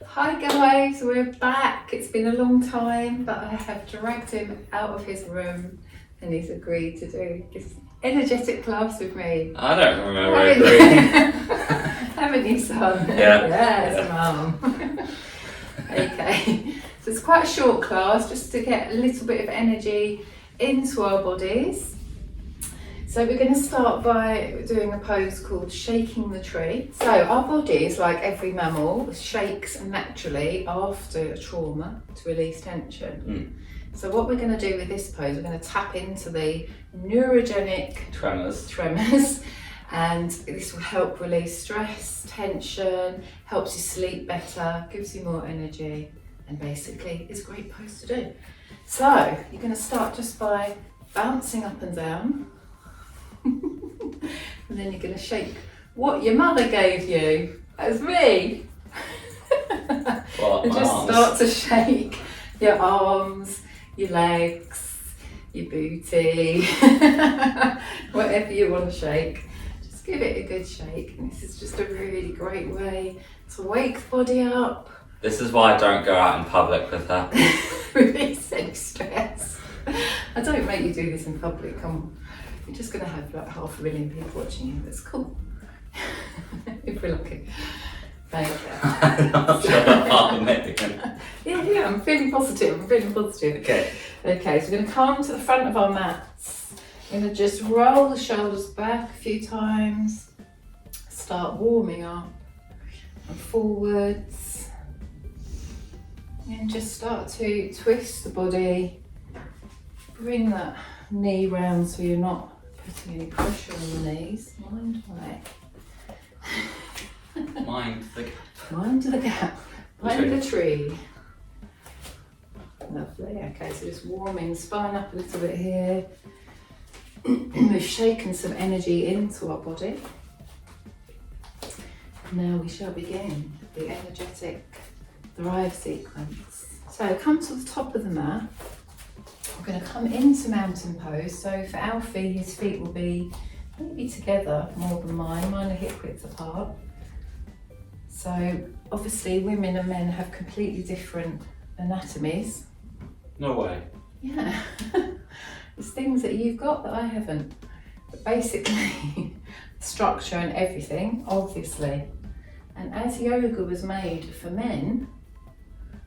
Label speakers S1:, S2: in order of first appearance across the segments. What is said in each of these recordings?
S1: Hi guys, we're back. It's been a long time, but I have dragged him out of his room and he's agreed to do this energetic class with me.
S2: I don't remember agreeing.
S1: Haven't you, son?
S2: Yeah.
S1: Yes, Mum. Okay, so it's quite a short class just to get a little bit of energy into our bodies. So we're going to start by doing a pose called shaking the tree. So our bodies, like every mammal, shakes naturally after a trauma to release tension. So what we're going to do with this pose, we're going to tap into the neurogenic tremors, and this will help release stress, tension, helps you sleep better, gives you more energy, and basically it's a great pose to do. So you're going to start just by bouncing up and down. And then you're going to shake what your mother gave you. That's me.
S2: What,
S1: and just start to shake your arms, your legs, your booty, whatever you want to shake. Just give it a good shake. And this is just a really great way to wake the body up.
S2: This is why I don't go out in public with her.
S1: Release any stress. I don't make you do this in public. Come on. You're just going to have like 500,000 people watching you. That's cool. If we're lucky. Okay.
S2: I'm not sure about 500,000.
S1: Yeah, I'm feeling positive.
S2: Okay.
S1: Okay, so we're going to come to the front of our mats. We're going to just roll the shoulders back a few times. Start warming up and forwards. And just start to twist the body. Bring that knee round so you're not putting any pressure on the knees. Mind way.
S2: Mind the gap.
S1: Mind the gap. Mind the tree. Lovely. Okay, so just warming spine up a little bit here. We've shaken some energy into our body. Now we shall begin the energetic thrive sequence. So come to the top of the mat. We're going to come into mountain pose. So for Alfie, his feet will be maybe together more than mine. Mine are hip width apart. So obviously women and men have completely different anatomies.
S2: No way.
S1: Yeah. There's things that you've got that I haven't. But basically, structure and everything, obviously. And as yoga was made for men,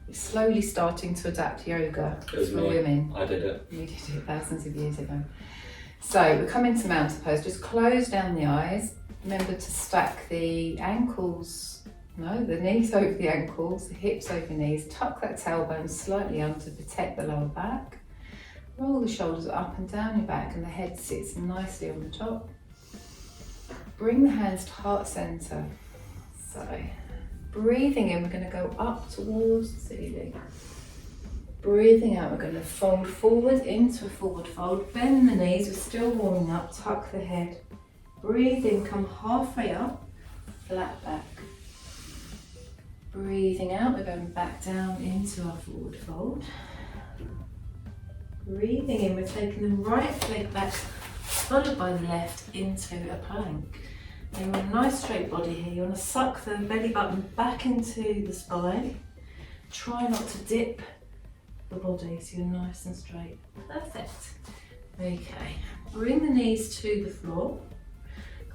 S1: it's slowly starting to adapt yoga for women.
S2: I did it.
S1: You did it thousands of years ago. So we come into mountain pose, just close down the eyes. Remember to stack the ankles, the knees over the ankles, the hips over knees. Tuck that tailbone slightly under to protect the lower back. Roll the shoulders up and down your back and the head sits nicely on the top. Bring the hands to heart center. So breathing in, we're going to go up towards the ceiling. Breathing out, we're going to fold forward into a forward fold. Bend the knees, we're still warming up, tuck the head. Breathe in, come halfway up, flat back. Breathing out, we're going back down into our forward fold. Breathing in, we're taking the right leg back, followed by the left into a plank. Now you're on a nice straight body here. You want to suck the belly button back into the spine. Try not to dip the body so you're nice and straight. Perfect. Okay, bring the knees to the floor.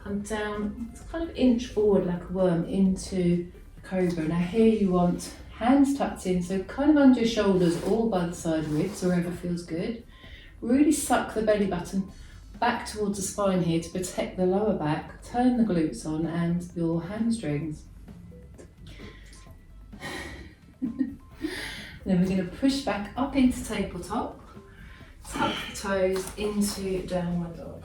S1: Come down, it's kind of inch forward like a worm into a cobra. Now here you want hands tucked in, so kind of under your shoulders, all by the side ribs, wherever feels good. Really suck the belly button back towards the spine here to protect the lower back. Turn the glutes on and your hamstrings. Then we're going to push back up into tabletop. Tuck the toes into downward dog.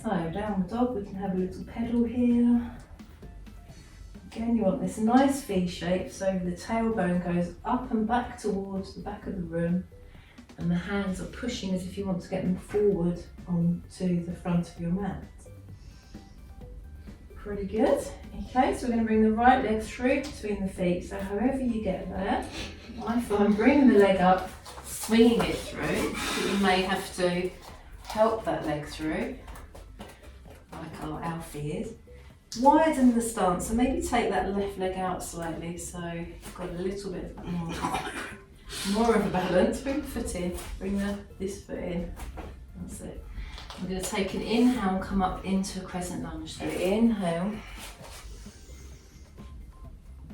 S1: So downward dog, we can have a little pedal here. Again, you want this nice V shape, so the tailbone goes up and back towards the back of the room. And the hands are pushing as if you want to get them forward onto the front of your mat. Pretty good. Okay, so we're going to bring the right leg through between the feet. So however you get there, I find bringing the leg up, swinging it through. You may have to help that leg through, like our Alfie is. Widen the stance, so maybe take that left leg out slightly so you've got a little bit more of a balance. Bring the foot in, bring this foot in. That's it. We're going to take an inhale and come up into a crescent lunge. So inhale,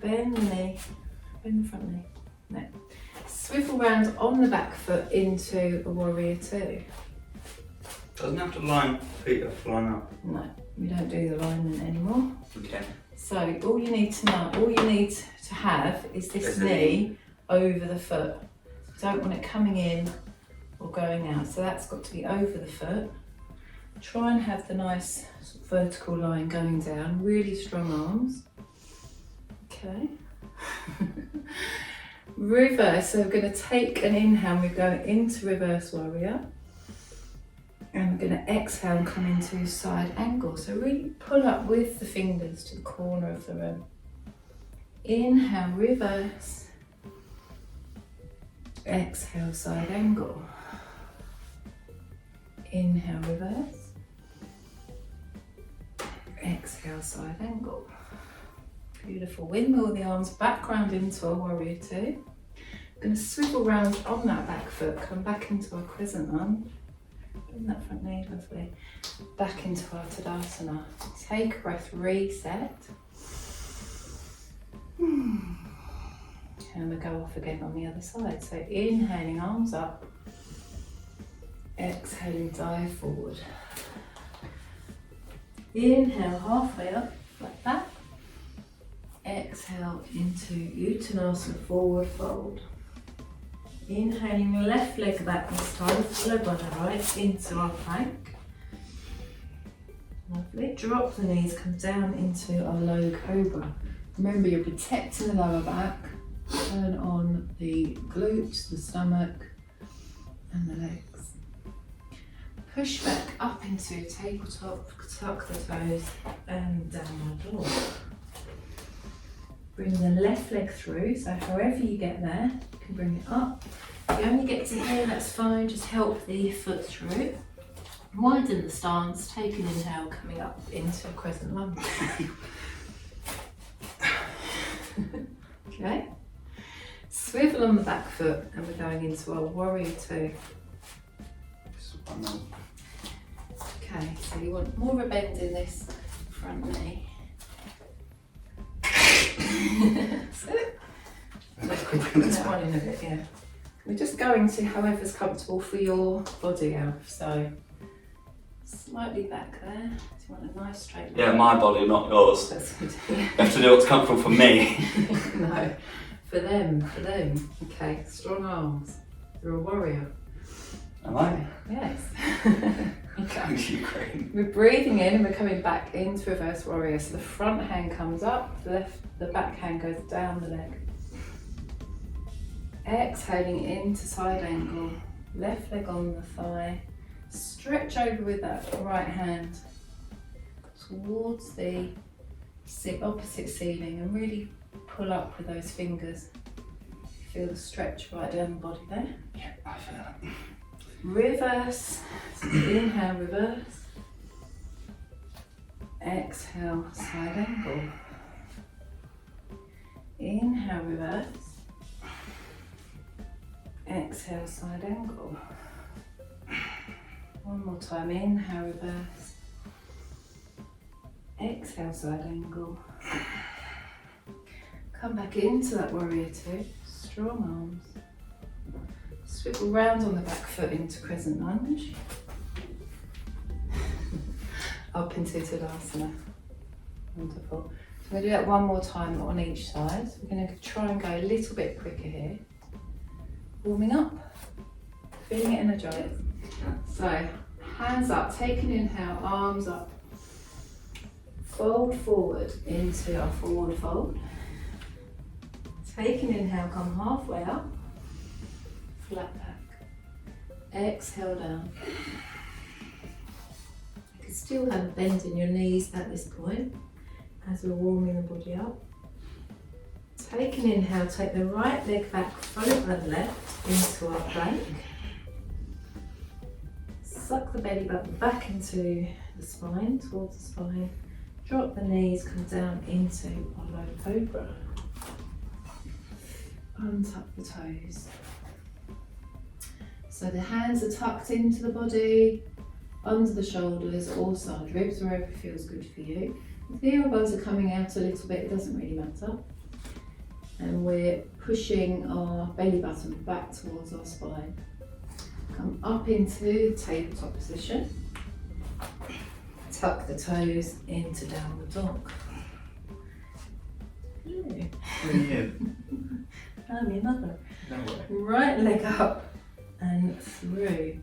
S1: bend the knee, bend the front knee. No. Swivel round on the back foot into a warrior two.
S2: Doesn't have to line, feet have to line up.
S1: No, we don't do the alignment anymore.
S2: Okay.
S1: So all you need to have is this knee over the foot. You don't want it coming in or going out. So that's got to be over the foot. Try and have the nice sort of vertical line going down. Really strong arms. Okay. Reverse. So we're going to take an inhale and we're going into reverse warrior. And we're going to exhale and come into side angle. So really pull up with the fingers to the corner of the room. Inhale, reverse. Exhale, side angle. Inhale, reverse. Exhale, side angle. Beautiful. Windmill the arms back round into a warrior two. I'm going to swivel round on that back foot, come back into our crescent lunge. Bring that front knee, lovely. Back into our Tadasana. Take a breath, reset. And we go off again on the other side. So inhaling, arms up. Exhaling, dive forward. Inhale, halfway up, like that. Exhale into Uttanasana, forward fold. Inhaling, left leg back this time, followed by the right into our plank. Lovely. Drop the knees, come down into our low cobra. Remember, you're protecting the lower back. Turn on the glutes, the stomach, and the legs. Push back up into tabletop, tuck the toes, and downward dog. Bring the left leg through, so however you get there, you can bring it up. If you only get to here, that's fine, just help the foot through. Widen the stance, take an inhale, coming up into a crescent lunge. Okay. Swivel on the back foot, and we're going into our warrior two. Okay, so you want more of a bend in this front knee. So, that one in a bit, yeah. We're just going to however's comfortable for your body, Alf. So slightly back there. Do you want a nice straight line?
S2: Yeah, my body, not yours.
S1: That's good. Yeah.
S2: You have to do what's comfortable for me.
S1: No, for them. Okay, strong arms. You're a warrior.
S2: Am I?
S1: Yes. Okay.
S2: Ukraine.
S1: We're breathing in and we're coming back into reverse warrior. So the front hand comes up, the back hand goes down the leg. Exhaling into side angle, left leg on the thigh. Stretch over with that right hand towards the opposite ceiling and really pull up with those fingers. Feel the stretch right down the body there.
S2: Yeah, I feel it.
S1: Reverse. So inhale, reverse. Exhale, side angle. Inhale, reverse. Exhale, side angle. One more time, inhale, reverse. Exhale, side angle. Come back into that warrior two, strong arms. Swivel round on the back foot into crescent lunge. Up into Tadasana. Wonderful. So we're going to do that one more time on each side. So we're going to try and go a little bit quicker here. Warming up, feeling energized. So hands up, take an inhale, arms up. Fold forward into our forward fold. Take an inhale, come halfway up. Flat back. Exhale down. You can still have a bend in your knees at this point as we're warming the body up. Take an inhale, take the right leg back, followed by the left into our plank. Suck the belly button back into the spine, towards the spine. Drop the knees, come down into our low cobra. Untuck the toes. So the hands are tucked into the body, under the shoulders or side ribs, wherever feels good for you. If the elbows are coming out a little bit, it doesn't really matter. And we're pushing our belly button back towards our spine. Come up into tabletop position. Tuck the toes into downward dog.
S2: Yeah.
S1: I'm your mother.
S2: No way.
S1: Right leg up and through.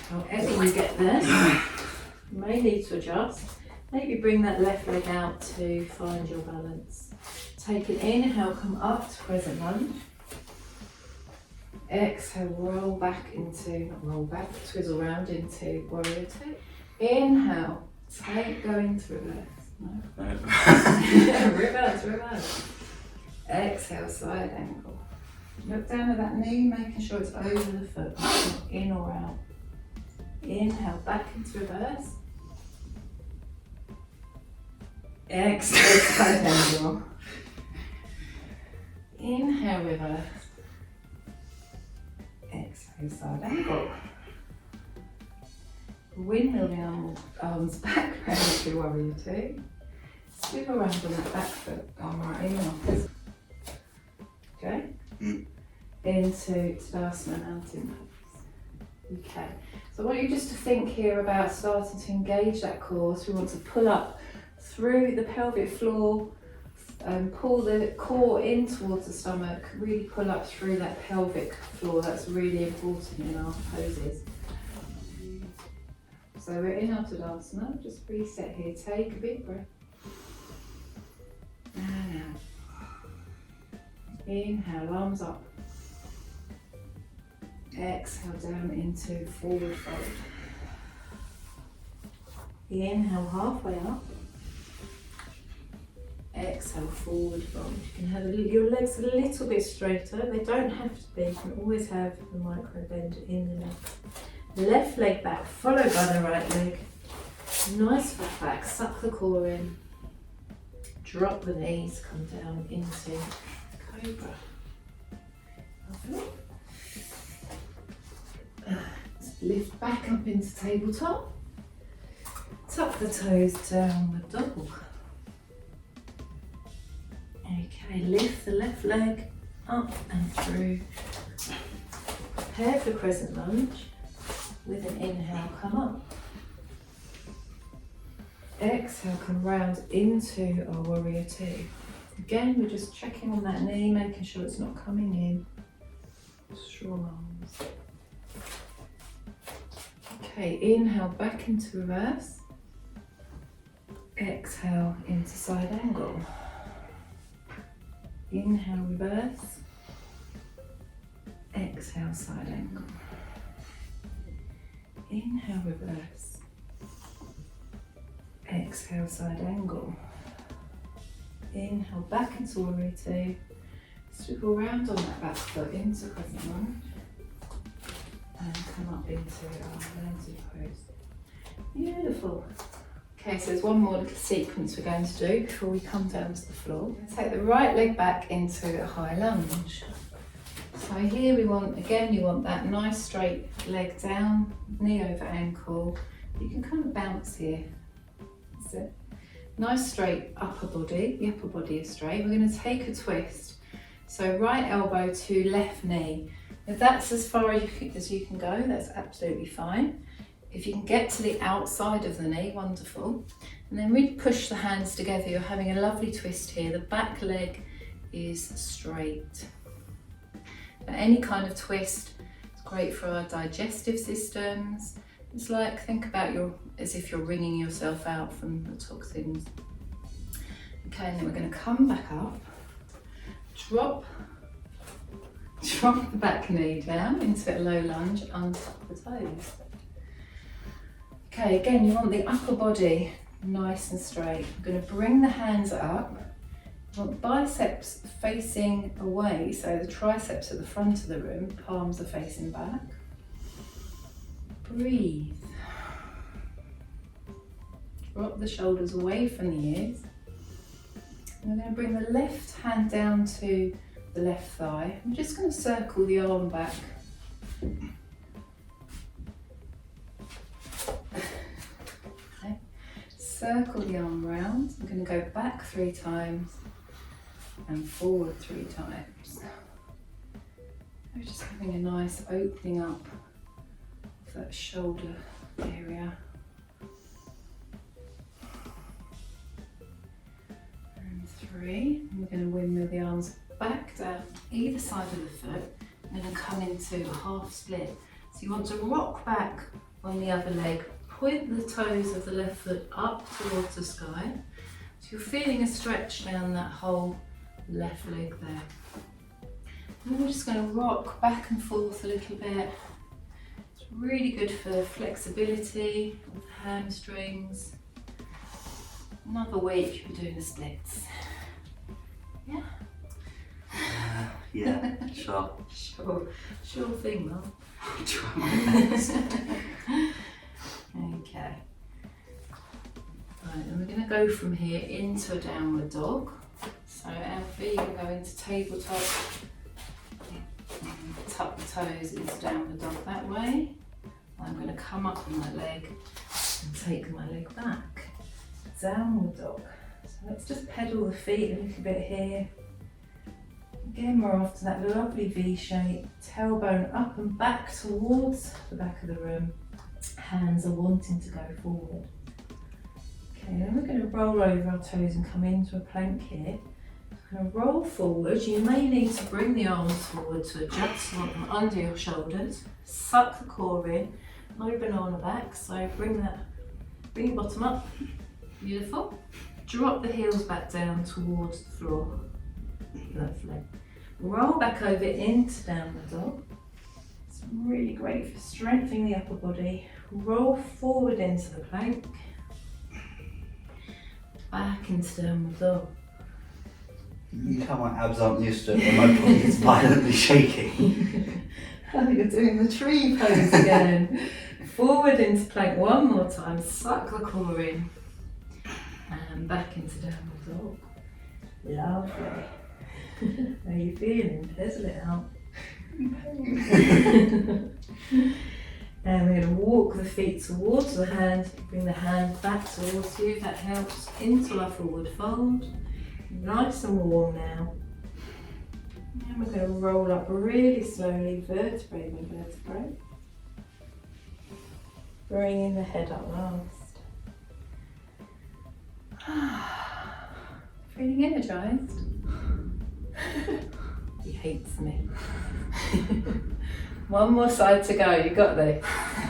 S1: So however you get there, you may need to adjust. Maybe bring that left leg out to find your balance. Take an inhale, come up to crescent lunge. Exhale, roll back into, not roll back, twizzle round into warrior two. Inhale, take going through reverse. No. Reverse. Exhale, side angle. Look down at that knee, making sure it's over the foot, not in or out. Inhale, back into reverse. Exhale, side angle. Inhale, reverse. Exhale, side angle. Windmill the arms back round to warrior two. Swivel around on that back foot, arm right in off. Okay? Into Tadasana mountain pose. Okay, so I want you just to think here about starting to engage that core. So we want to pull up through the pelvic floor and pull the core in towards the stomach, really pull up through that pelvic floor. That's really important in our poses. So we're in our Tadasana, just reset here, take a big breath. And out. Inhale, arms up. Exhale down into forward fold. Inhale halfway up. Exhale forward fold. You can have your legs a little bit straighter. They don't have to be. You can always have the micro bend in the legs. Left leg back, followed by the right leg. Nice flat back, suck the core in. Drop the knees, come down into cobra. Lovely. Lift back up into tabletop. Tuck the toes, downward dog. Okay, lift the left leg up and through. Prepare for crescent lunge. With an inhale, come up. Exhale, come round into our warrior two. Again, we're just checking on that knee, making sure it's not coming in. Strong arms. Okay, inhale back into reverse. Exhale into side angle. Inhale, reverse. Exhale, side angle. Inhale, reverse. Exhale, side angle. Inhale, back into warrior two. Swivel round on that back foot into crescent lunge. And come up into our mountain pose. Beautiful. Okay, so there's one more little sequence we're going to do before we come down to the floor. Take the right leg back into a high lunge. So here we want, again, you want that nice straight leg down, knee over ankle. You can kind of bounce here. That's it. Nice straight upper body, the upper body is straight. We're going to take a twist. So right elbow to left knee. If that's as far as you can go, that's absolutely fine. If you can get to the outside of the knee, wonderful. And then really push the hands together. You're having a lovely twist here. The back leg is straight. Now, any kind of twist is great for our digestive systems. It's like, think about as if you're wringing yourself out from the toxins. Okay, and then we're going to come back up, drop the back knee down into a low lunge, untuck the toes. Okay, again, you want the upper body nice and straight. I'm going to bring the hands up. You want biceps facing away, so the triceps at the front of the room, palms are facing back. Breathe. Drop the shoulders away from the ears. And we're going to bring the left hand down to the left thigh. I'm just going to circle the arm back. Okay. Circle the arm round. I'm going to go back 3 times and forward 3 times. We're just having a nice opening up of that shoulder area. And 3. And we're going to windmill the arms back down either side of the foot and then come into a half split. So you want to rock back on the other leg, point the toes of the left foot up towards the sky. So you're feeling a stretch down that whole left leg there. And we're just going to rock back and forth a little bit. It's really good for flexibility of the hamstrings. Another week we're doing the splits. Yeah?
S2: Yeah, sure.
S1: Sure thing, Mum.
S2: Try my best.
S1: Okay. Right, and we're going to go from here into a downward dog. So Alfie, you're going to go into tabletop. Tuck the toes into downward dog that way. I'm going to come up on my leg and take my leg back. Downward dog. So let's just pedal the feet a little bit here. Again, we're after that lovely V shape. Tailbone up and back towards the back of the room. Hands are wanting to go forward. Okay, then we're going to roll over our toes and come into a plank here. We're going to roll forward. You may need to bring the arms forward to adjust them under your shoulders. Suck the core in. No banana back, so bring your bottom up. Beautiful. Drop the heels back down towards the floor. Lovely. Roll back over into downward dog. It's really great for strengthening the upper body. Roll forward into the plank. Back into downward dog.
S2: You tell my abs aren't used to it when my body is violently shaking.
S1: Oh, you're doing the tree pose again. Forward into plank one more time. Suck the core in. And back into downward dog. Lovely. How are you feeling? Fizzle it out. And we're going to walk the feet towards the hand, bring the hand back towards you, that helps, into our forward fold. Nice and warm now. And we're going to roll up really slowly, vertebrae by vertebrae. Bringing the head up last. Feeling energised? He hates me. One more side to go, you got this.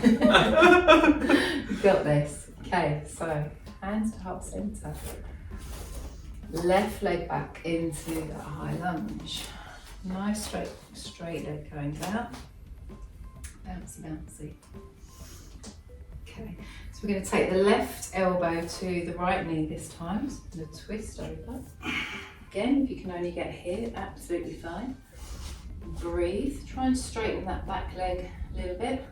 S1: You got this. Okay, so hands to heart centre. Left leg back into that high lunge. Nice straight leg going down. Bouncy, bouncy. Okay, so we're going to take the left elbow to the right knee this time. So we're going to twist over. Again, if you can only get here, absolutely fine. Breathe. Try and straighten that back leg a little bit.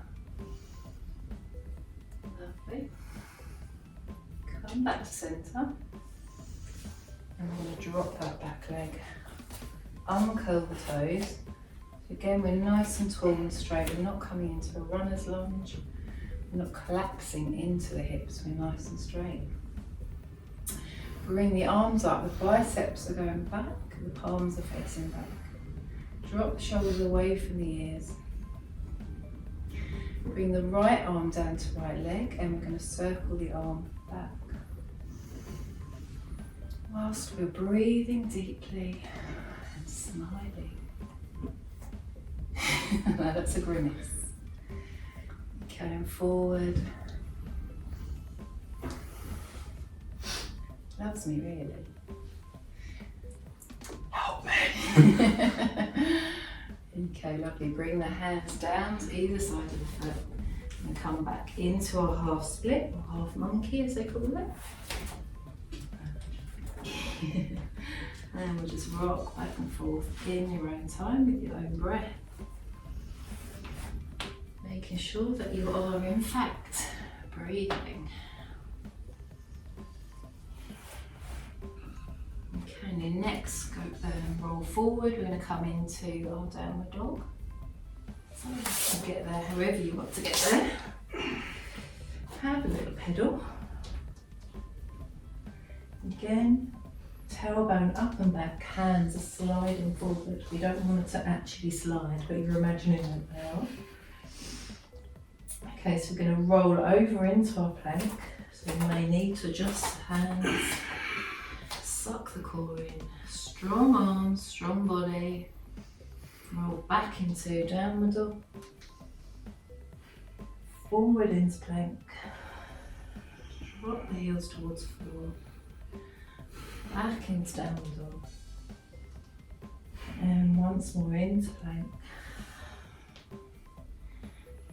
S1: Lovely. Come back to centre. And we're going to drop that back leg. Uncurl the toes. So again, we're nice and tall and straight. We're not coming into a runner's lunge. We're not collapsing into the hips. We're nice and straight. Bring the arms up. The biceps are going back. The palms are facing back. Drop the shoulders away from the ears. Bring the right arm down to right leg, and we're going to circle the arm back. Whilst we're breathing deeply and smiling. No, that's a grimace. Going forward. Loves me, really.
S2: Help me.
S1: Okay, lovely. Bring the hands down to either side of the foot and come back into our half split or half monkey, as they call it. And we'll just rock back and forth in your own time with your own breath. Making sure that you are in fact breathing. And then next, roll forward. We're going to come into our downward dog. So you can get there however you want to get there. Have a little pedal. Again, tailbone up and back, hands are sliding forward. We don't want it to actually slide, but you're imagining it now. Okay, so we're going to roll over into our plank. So we may need to adjust the hands. Suck the core in. Strong arms, strong body. Roll back into downward dog. Forward into plank. Drop the heels towards the floor. Back into downward dog. And once more into plank.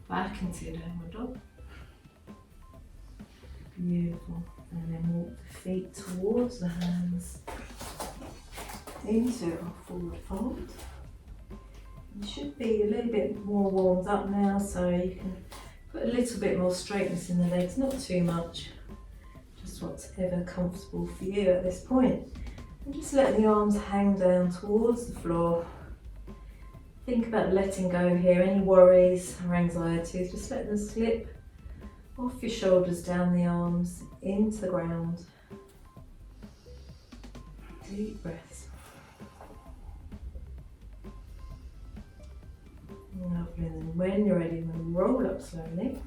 S1: Back into downward dog. Beautiful. And then walk the feet towards the hands. Into our forward fold. You should be a little bit more warmed up now, so you can put a little bit more straightness in the legs, not too much. Just whatever comfortable for you at this point. And just let the arms hang down towards the floor. Think about letting go here, any worries or anxieties, just let them slip off your shoulders, down the arms, into the ground. Deep breaths. Lovely, and then when you're ready, we'll roll up slowly.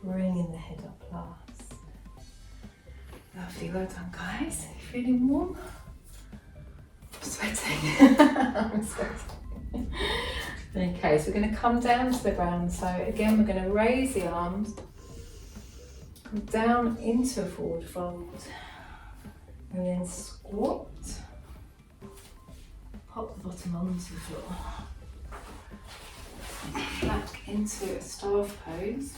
S1: Bringing the head up last. Lovely, well done guys. Are you feeling warm? I'm sweating. I'm sweating. Okay, so we're going to come down to the ground. So again, we're going to raise the arms, come down into a forward fold, and then squat. Pop the bottom onto the floor. Back into a staff pose.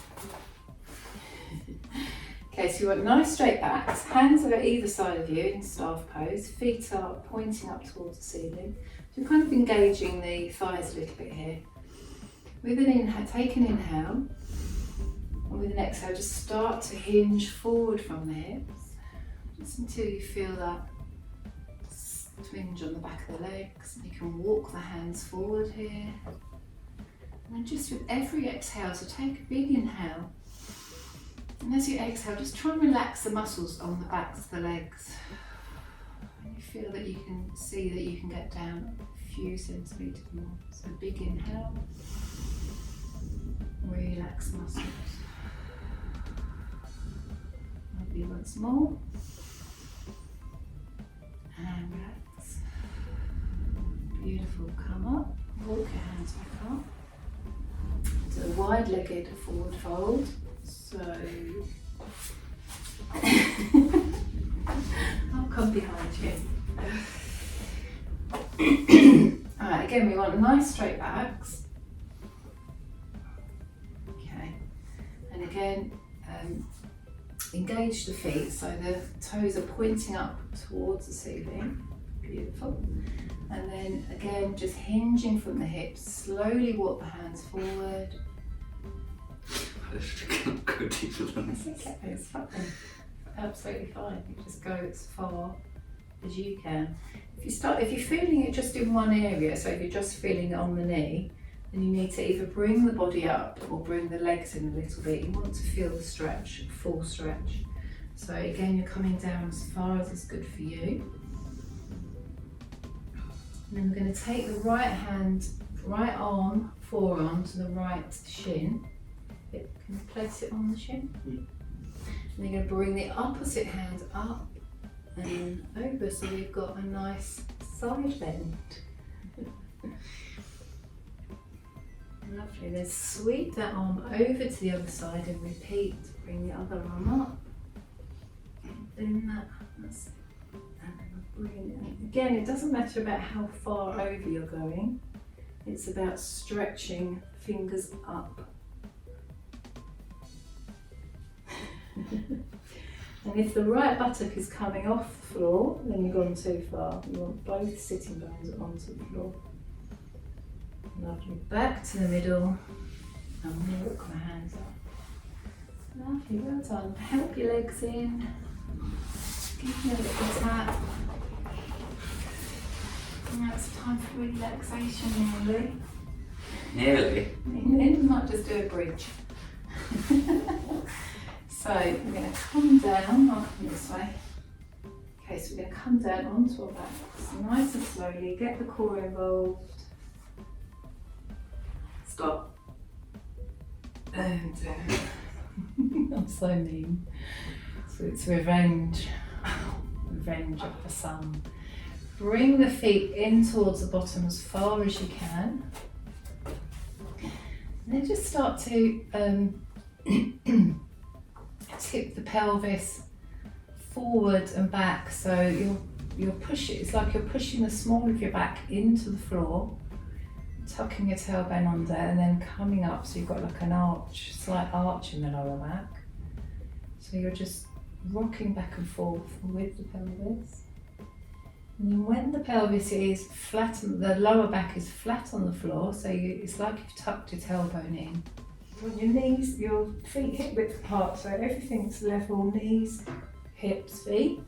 S1: Okay, so you want nice straight backs, hands are at either side of you in staff pose, feet are pointing up towards the ceiling. So you're kind of engaging the thighs a little bit here. With an inhale, take an inhale, and with an exhale, just start to hinge forward from the hips, just until you feel that twinge on the back of the legs. You can walk the hands forward here. And then just with every exhale, so take a big inhale. And as you exhale, just try and relax the muscles on the backs of the legs. And you feel that you can see that you can get down a few centimetres more. So big inhale. Relax the muscles. Lovely, once more. And relax. Beautiful, come up, walk your hands back up. To a wide-legged forward fold. So, I'll come behind you. Alright, again we want nice straight backs. Okay, and again, engage the feet so the toes are pointing up towards the ceiling. Beautiful. And then again, just hinging from the hips, slowly walk the hands forward.
S2: I cannot go deeper than this.
S1: It's okay, it's fine. Absolutely fine. You just go as far as you can. If you're feeling it just in one area, so if you're just feeling it on the knee, then you need to either bring the body up or bring the legs in a little bit. You want to feel the stretch, full stretch. So again, you're coming down as far as is good for you. And then we're going to take the right hand, right arm, forearm to the right shin. Can you place it on the shin? And you're going to bring the opposite hand up and over, so we've got a nice side bend. Lovely. Then sweep that arm over to the other side and repeat. Bring the other arm up. Bend that. That's it. And bring it. Again, it doesn't matter about how far over you're going. It's about stretching fingers up. And if the right buttock is coming off the floor, then you've gone too far. You want both sitting bones onto the floor. Lovely. Back to the middle and walk the hands up. Lovely, well done. Help your legs in. give me a little tap. Now it's time for relaxation nearly.
S2: Nearly.
S1: We might just do a bridge. So we're going to come down, I'll come this way. Okay, so we're going to come down onto our backs, nice and slowly, get the core involved. Stop. And I'm so mean. So it's revenge. Revenge of the sun. Bring the feet in towards the bottom as far as you can. And then just start to tip the pelvis forward and back. So you're pushing, it's like you're pushing the small of your back into the floor, tucking your tailbone under and then coming up, so you've got like an arch, slight arch in the lower back. So you're just rocking back and forth with the pelvis. And then when the pelvis is flat, the lower back is flat on the floor, so it's like you've tucked your tailbone in. On your knees, your feet hip width apart, so everything's level, knees, hips, feet.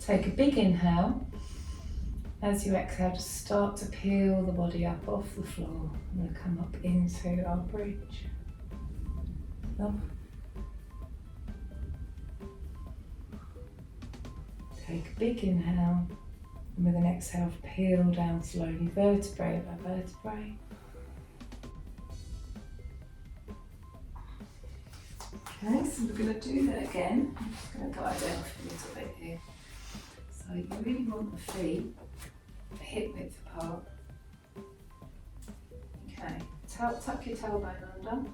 S1: Take a big inhale. As you exhale, just start to peel the body up off the floor. I'm going to come up into our bridge. Up. Take a big inhale, and with an exhale, peel down slowly, vertebrae by vertebrae. Okay, so we're going to do that again. I'm just going to guide down for a little bit here. So you really want the feet hip width apart. Okay, tuck your tailbone under.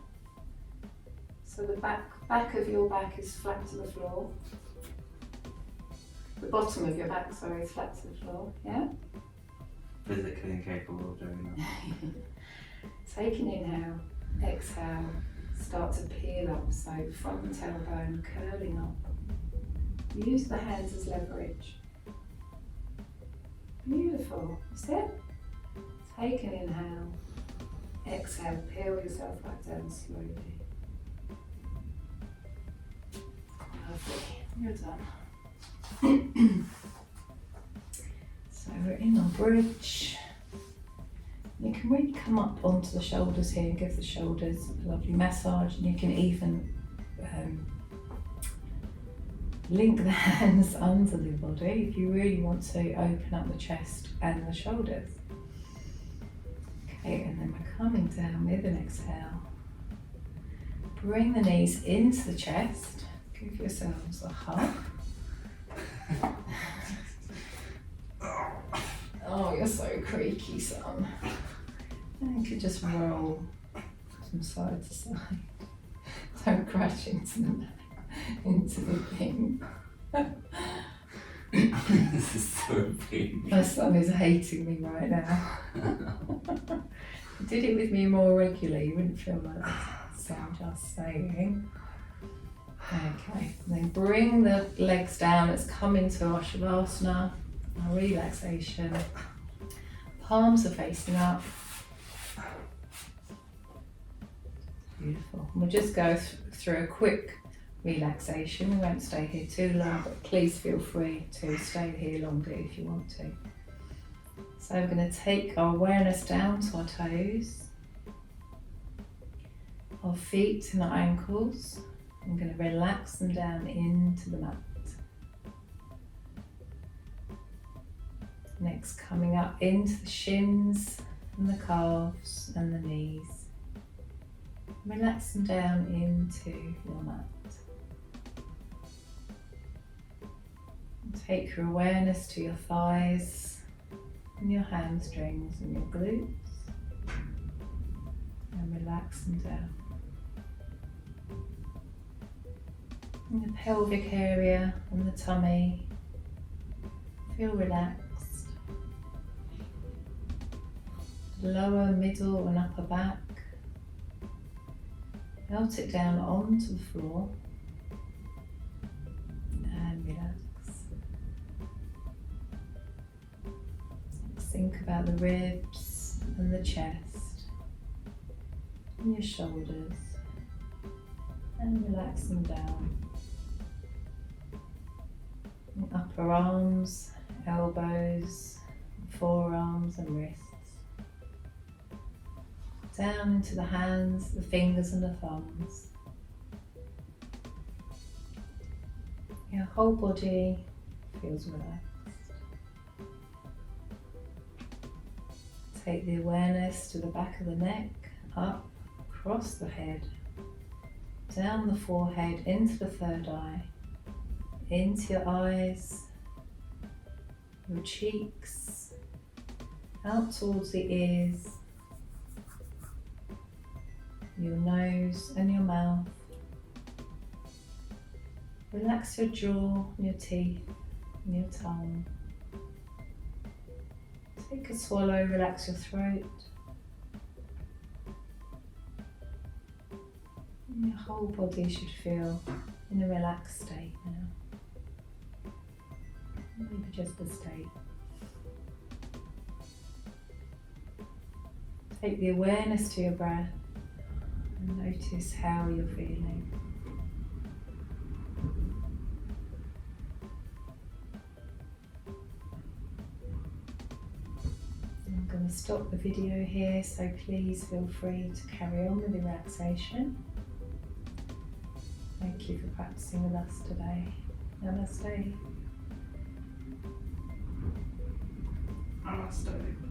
S1: So the back of your back is flat to the floor. The bottom of your back, sorry, is flat to the floor, yeah?
S2: Physically incapable of doing that.
S1: Take an inhale, exhale, start to peel up, so from the tailbone, curling up. Use the hands as leverage. Beautiful, that's it. Take an inhale, exhale, peel yourself back down slowly. Lovely, you're done. So we're in our bridge. You can really come up onto the shoulders here and give the shoulders a lovely massage, and you can even link the hands under the body if you really want to open up the chest and the shoulders. Okay, and then we're coming down with an exhale. Bring the knees into the chest, give yourselves a hug. Oh, you're so creaky, son. And you could just roll from side to side. Don't crash into the thing.
S2: This is so painful.
S1: My son is hating me right now. If you did it with me more regularly, you wouldn't feel like this. So I'm just saying. Okay, and then bring the legs down. Let's come into our Shavasana, our relaxation. Palms are facing up. Beautiful. And we'll just go through a quick relaxation. We won't stay here too long, but please feel free to stay here longer if you want to. So we're going to take our awareness down to our toes, our feet and our ankles. I'm going to relax them down into the mat. Next, coming up into the shins and the calves and the knees. Relax them down into your mat. And take your awareness to your thighs and your hamstrings and your glutes. And relax them down. In the pelvic area and the tummy, feel relaxed. Lower, middle and upper back, melt it down onto the floor and relax. Think about the ribs and the chest and your shoulders and relax them down. Upper arms, elbows, forearms and wrists. Down into the hands, the fingers and the thumbs. Your whole body feels relaxed. Take the awareness to the back of the neck, up, across the head, down the forehead, into the third eye, into your eyes, your cheeks, out towards the ears, your nose and your mouth. Relax your jaw, your teeth, and your tongue. Take a swallow, relax your throat. And your whole body should feel in a relaxed state now. Maybe just a state. Take the awareness to your breath and notice how you're feeling. I'm going to stop the video here, so please feel free to carry on with the relaxation. Thank you for practicing with us today. Namaste.
S2: Namaste.